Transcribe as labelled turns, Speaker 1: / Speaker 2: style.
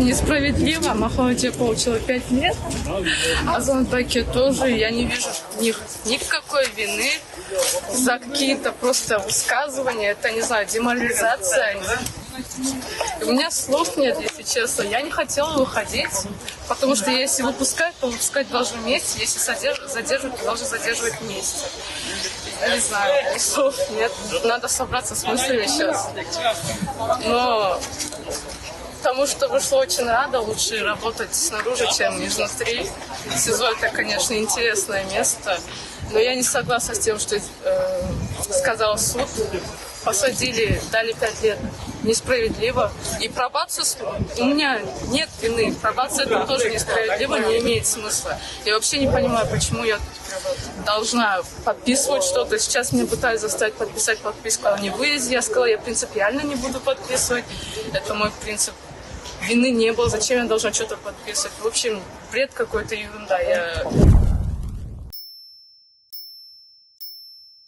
Speaker 1: несправедливо. Маховича получила 5 лет, а Зонтаки тоже. Я не вижу в них никакой вины за какие-то просто высказывания. Это, не знаю, деморализация. И у меня слов нет, если честно. Я не хотела выходить, потому что если выпускать, то выпускать должны вместе. Если задерживать, то должны задерживать вместе. Я не знаю, слов нет. Надо собраться с мыслями сейчас. Но тому, что вышло, очень рада. Лучше работать снаружи, чем изнутри. СИЗО — это, конечно, интересное место. Но я не согласна с тем, что сказал суд. Посадили, дали 5 лет. Несправедливо. И пробацию... У меня нет вины. Пробация — это тоже несправедливо, не имеет смысла. Я вообще не понимаю, почему я должна подписывать что-то. Сейчас меня пытаются заставить подписать подписку о невыезде. Я сказала, я принципиально не буду подписывать. Это мой принцип. Вины не было. Зачем я должна что-то подписывать? В общем, бред какой-то, ерунда.